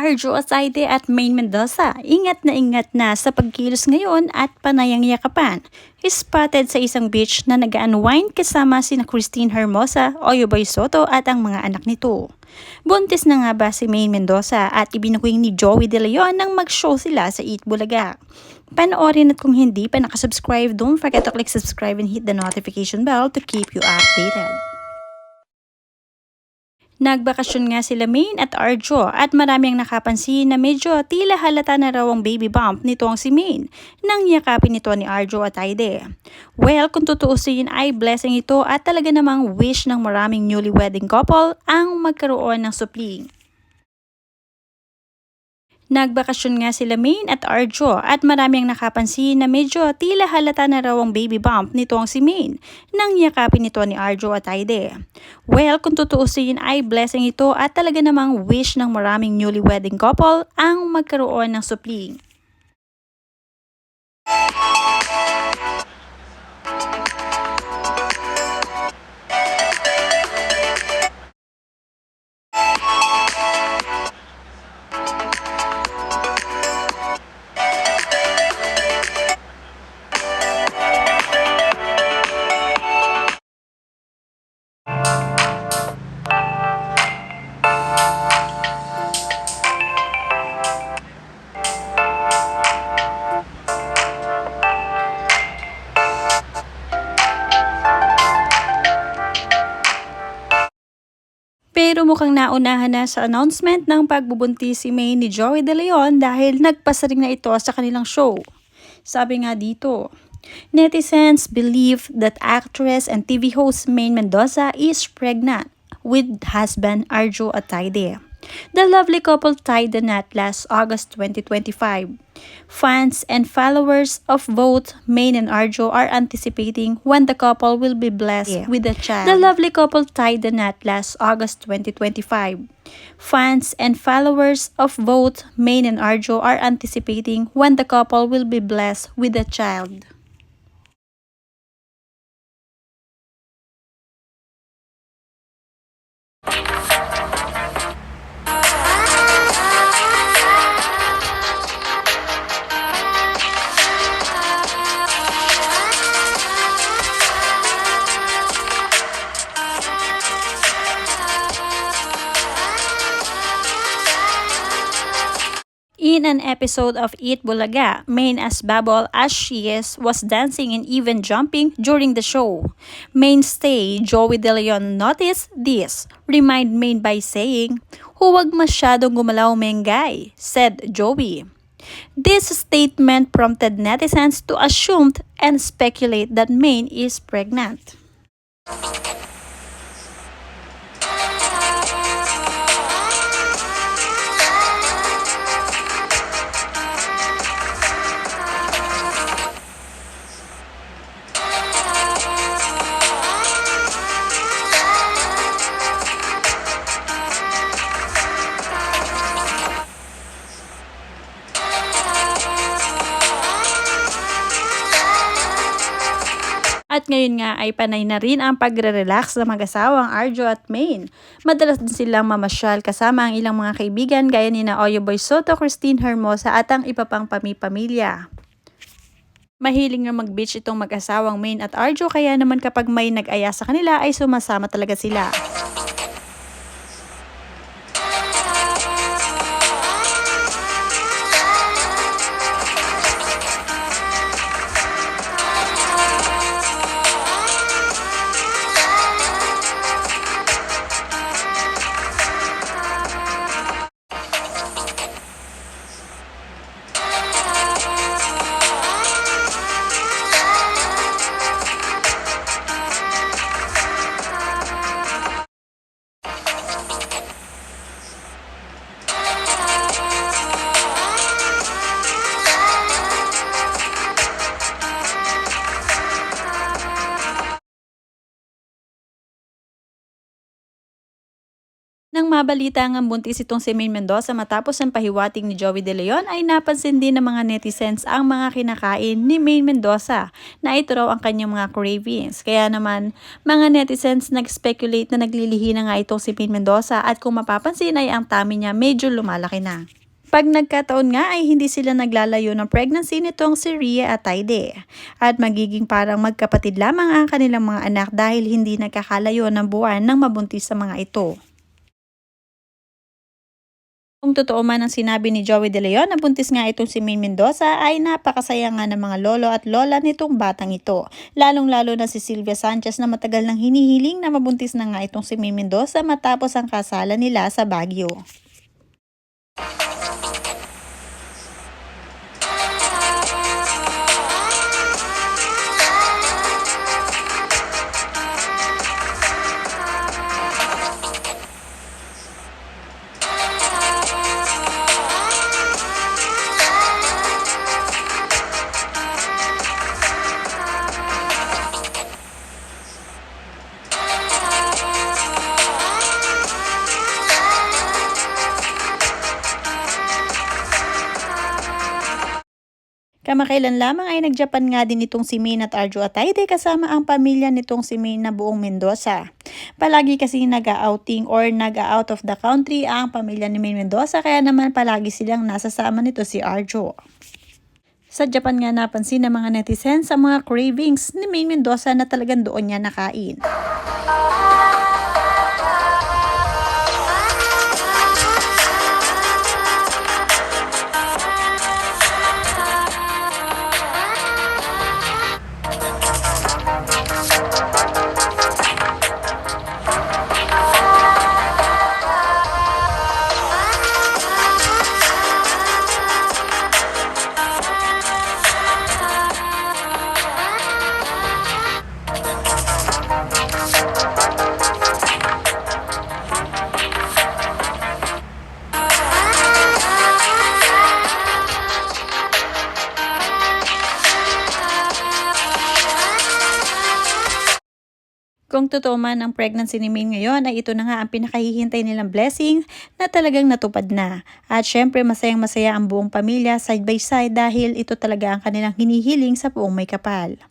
Arjo Asaide at Maine Mendoza, ingat na sa pagkilos ngayon at panayang yakapan. Spotted sa isang beach na nag-unwind kasama sina Christine Hermosa, Oyoboy Soto at ang mga anak nito. Buntis na nga ba si Maine Mendoza at ibinukwing ni Joey De Leon nang mag-show sila sa Eat Bulaga. Panoorin at kung hindi pa nakasubscribe, don't forget to click subscribe and hit the notification bell to keep you updated. Nagbakasyon nga sila Maine at Arjo at marami ang nakapansin na medyo tila halata na raw ang baby bump nitong si Maine nang yakapin nito ni Arjo at Aide. Well, kung tutuusin ay blessing ito at talaga namang wish ng maraming newly wedding couple ang magkaroon ng supling. Nagbakasyon nga sila Maine at Arjo at marami ang nakapansin na medyo tila halata na raw ang baby bump nitong si Maine nang yakapin nito ni Arjo at Aide. Well, kung tutuusin ay blessing ito at talaga namang wish ng maraming newly wedding couple ang magkaroon ng supling. Pero mukhang naunahan na sa announcement ng pagbubuntis si Maine ni Joey De Leon dahil nagpasaring na ito sa kanilang show. Sabi nga dito, netizens believe that actress and TV host Maine Mendoza is pregnant with husband Arjo Ataide. The lovely couple tied the knot last August 2025. Fans and followers of both Maine and Arjo are anticipating when the couple will be blessed with a child. The lovely couple tied the knot last August 2025. Fans and followers of both Maine and Arjo are anticipating when the couple will be blessed with a child. In an episode of Eat Bulaga, Maine as Bubble as she is was dancing and even jumping during the show. Mainstay Joey De Leon noticed this, remind Maine by saying, "Huwag masyadong gumalaw Mengay," said Joey. This statement prompted netizens to assume and speculate that Maine is pregnant. At ngayon nga ay panay na rin ang pagre-relax ng mag-asawang Arjo at Maine. Madalas din silang mamasyal kasama ang ilang mga kaibigan gaya ni na Oyoboy Soto, Christine Hermosa at ang iba pang pamilya. Mahiling na mag-beach itong mag-asawang Maine at Arjo kaya naman kapag may nag-aya sa kanila ay sumasama talaga sila. Nang mabalita ngang buntis itong si Maine Mendoza matapos ang pahiwatig ni Joey De Leon ay napansin din ng mga netizens ang mga kinakain ni Maine Mendoza na ito raw ang kanyang mga cravings. Kaya naman mga netizens nag-speculate na naglilihi na nga itong si Maine Mendoza at kung mapapansin ay ang tummy niya medyo lumalaki na. Pag nagkataon nga ay hindi sila naglalayo ng pregnancy nitong si Rhea Atayde at magiging parang magkapatid lamang ang kanilang mga anak dahil hindi nagkakalayo ng buwan nang mabuntis sa mga ito. Kung totoo man ang sinabi ni Joey De Leon na buntis nga itong si Maine Mendoza ay napakasaya nga ng mga lolo at lola nitong batang ito. Lalong-lalo na si Sylvia Sanchez na matagal nang hinihiling na mabuntis na nga itong si Maine Mendoza matapos ang kasalan nila sa Baguio. Kamakailan lamang ay nag-Japan nga din itong si Maine at Arjo Atayde kasama ang pamilya nitong si Maine na buong Mendoza. Palagi kasi nag-outing or nag-out of the country ang pamilya ni Maine Mendoza kaya naman palagi silang nasasama nito si Arjo. Sa Japan nga napansin ng mga netizens sa mga cravings ni Maine Mendoza na talagang doon niya nakain. Kung totoo man ang pregnancy ni Maine ngayon ay ito na nga ang pinakahihintay nilang blessing na talagang natupad na. At syempre masayang masaya ang buong pamilya side by side dahil ito talaga ang kanilang hinihiling sa buong may kapal.